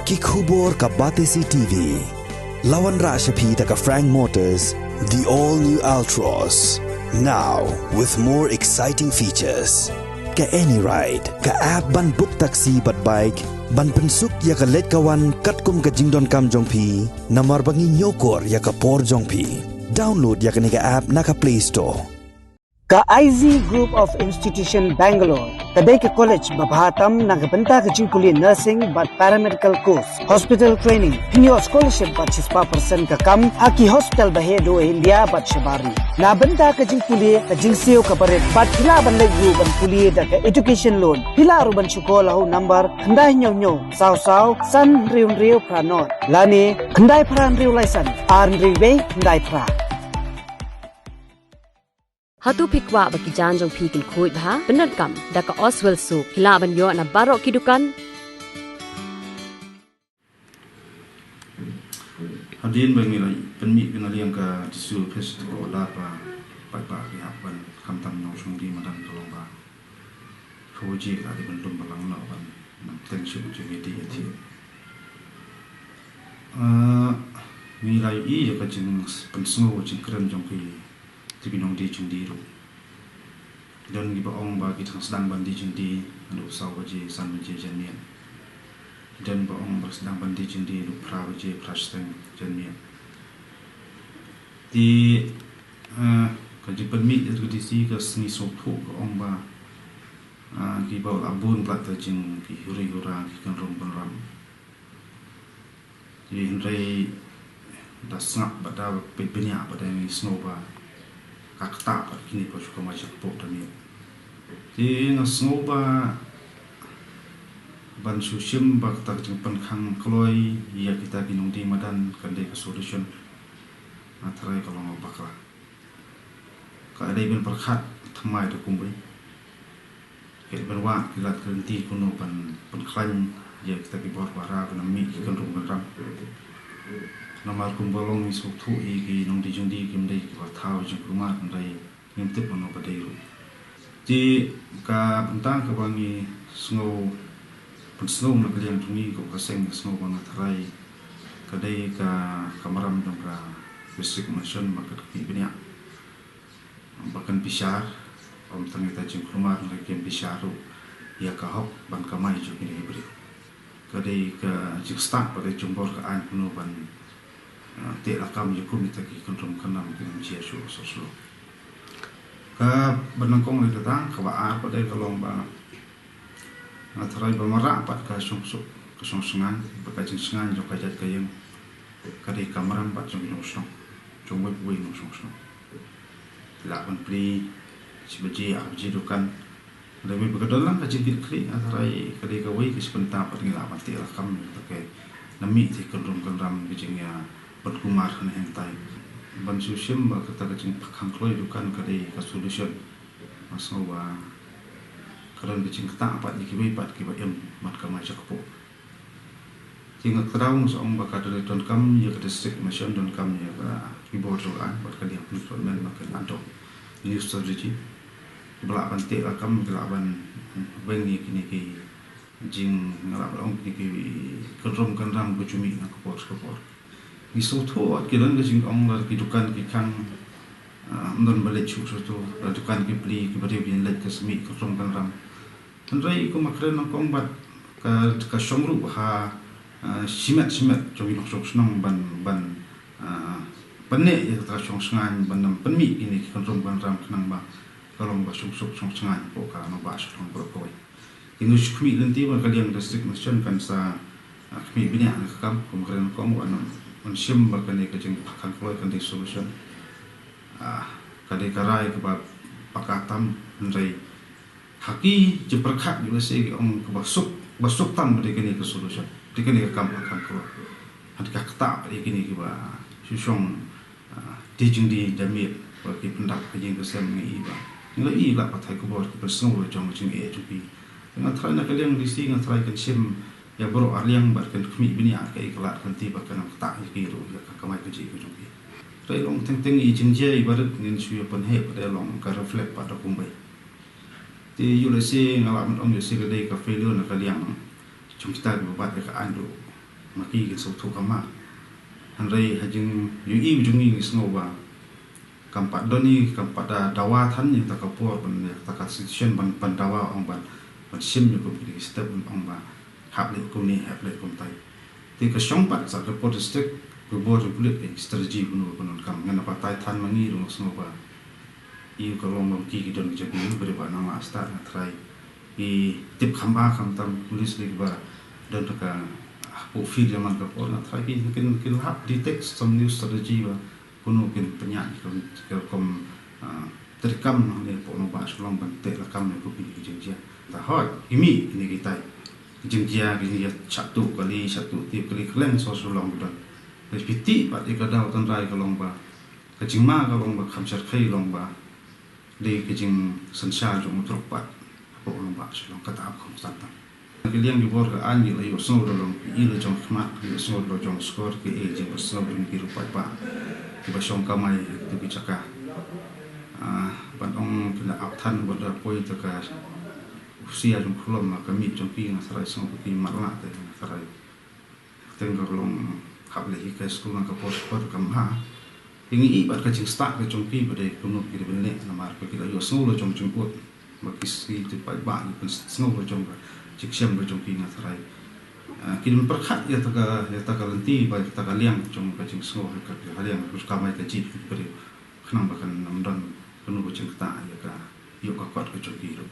Kikhubor ka Batesi TV. Lawan Rashapi ka Frank Motors, the all-new Altros. Now, with more exciting features. Ka any ride, ka app ban book taxi bat bike, ban pensuk ya ka let kawan katkum ka jingdon kam jongpi, namar bangi nyokor ya ka por jongpi. Download ya ka nika app na ka Play Store. Ka IZ Group of Institution Bangalore, kadai ke college babhatam nagabenta ke jingpuli nursing but paramedical course, hospital training, kinyo scholarship but 6% ka kam, haki hospital bahedo India but shabari. Na benta ke jingpuli ka jingseo ka baret but hila ban lagu ban puli da ka education loan. Hila ruban syukola hu number kandai nyo saw san riu pranot. Lani kandai pran riu license, riu kandai pra. Hatu pikwa baki janjong pikil kuit bha benar kam daka Oswell soup hilaban yo na barok kidukan hadin bangi lai penmi kena liang ka tisu festival la pa ki hapan kam tam no sung di madan tolong ba foji ka di bentum balang no ban nam ten shu ju di ati ni lai I ka jing pensngo jing kren jong pi Tibinong di jundi ru, dan kita ba kita sedang bandi jundi, anu saw baje san baje jenian, dan ba sedang bandi jundi lu pra baje prasteng jenian. Di kaji permit itu di si ke seni sopu ba, kita abun plata jeng ki huri ki kan ram. Di henry dah sengap pada penyak pada ni snow ba. Kakta kat kini pun suka macam pok tadi. Jadi ngasoba ban susim bak tak jempan kang kloi ia kita ginung di madan kandai ke solution. Atrai kalau mau bakla. Kalau ada ben perkat thamai tu kumbui. Kalau ben wa kilat kerenti kuno ban klan ia kita ki bor bara kana mi ki kan rum ram. Namar kumbolong isu tu igi nong di jundi kimdai kita tahu jeng rumah kendai ngintip ono badai ru. Di ka bentang ka bangi snow pensnow nak liang tuni ko kaseng snow bang tarai kadai ka kamaram dong ka district mission makat ki benya. Bahkan pisar om tangita jeng rumah kendai kem pisar ru ya ka hok ban kamai ju ni beri. Kadai ka jeng start pada jumbor ka an kuno ban te lakam yukum kita ki kontrom kanam ki mcia shu so ka banangkong le datang ka ba apa dai kalong ba atrai ba mara pat ka sung sungan ba ka jing sungan jo ka jat ka yang ka dai kamaram pat jong sung jong we no sung la ban pri sibaji abji dukan da we ba dalang ka jing kli atrai ka dai ka we ki spenta pat ngila pat te lakam ta ke nami ti kontrom kanam ki jing ya berkumar kena hentai. Ban susim ba kata kecing pakang kloi dukan kadai ka solution. Masau ba karan kecing kata apa dikibai pat kiba em mat ka macak po. Tinga kraung so ba ka dari don kam ya ka district mission don kam ya ka keyboard roan bat ka dia improvement makan anto. New strategy. Bela ban te rakam bela ban bengi kini ki jing ngalap ong kini ki kedrom kanram bujumi nak kopor. Isu tu kiran ke jing ong lar kidukan ki kang non balik chu tu dukan ki beli ki bari bin let ke semi ke rom kan ram tandrai ko makren kong bat ka shongru ha simet jogi nok sok snong ban panne ya ta shong sngan ban nam panmi ini ki rom kan ram knang ba kalong ba sok sngan ko ka no ba shong ko ko inu shkmi lenti ba kaliang district mission kan sa kmi binya kam ko makren kong wa Mensim bakal ke jeng pakan keluar kan solution. Kadai karai ke pakatam ndai haki je perkat juga segi ong ke basuk tam de kini ke solution. De kini ke kam pakan keluar. Had ka kata de kini ke ba susong di jeng di jamit bagi pendak ke jeng ke sem ngi ba. Ngai la patai ke bor ke persno jong jeng e tupi. Dengan trai nak kalian disi dengan trai kan sim ya bro arliang bar kan kmi bini ar kai kelat kan tiba kan tak ki ro ya kan kamai ke ji ku jong ki rai long teng I jinje ibarat ngin su ya pen he pada long ka reflect pada kumbai ti yule se ngala on yuse ke dei ka failure na kaliang chung kita ba ba ka ando maki ke so tu kama hanrei hajing yu jungi sngoba kampat doni kampat dawa than ni takapur ban takat situation ban dawa ong ban sim ni ko bi step ong ba hap le ko ni hap le ko tai ti ka shong pat sa report stick ko bo republic strategy bunu konon kam ngana pa tai than mangi ro sngoba i ko long ki don je bi beri ba na ma start na try i tip khamba kham tam police le ba don ka po feel man ka por na try kin hap detect some new strategy ba kuno kin penyanyi kom terkam ne po no ba sulong ban te la kam ne ko pi jingja ta hot imi ni kita jingja ni satu kali klen so sulong dan repeti ba de ka dau tan rai ka long ba ka jingma ka long ba kham char khai long ba de ke jing sansha jo mo trop pa po long ba sulong ka ta khom san ta ke liang di bor ka anyi la yo so long i le jong khma yo so lo jong score ke e je so bin ki ru pa kita syong kamai tu bicara ban ong kena aptan pada poi tu ka usia jom kelom lah kami jom pi ngasarai song pi marla te ngasarai tengok long hab le ke sekolah ka pos per kamha ingi ibat ka jing start ke jom pi pada kuno ki benne namar ke kita yo song lo jom jemput makis ki tu pai ba ni song lo jom cik siam lo jom pi ngasarai kirim perkhat ya taka lenti ba taka liang jong ka jing song ka haliang kus kamai ka jip beri khnam ba kan namdan kuno ko jing ta ya ka yo ka kwat ka jom pi ro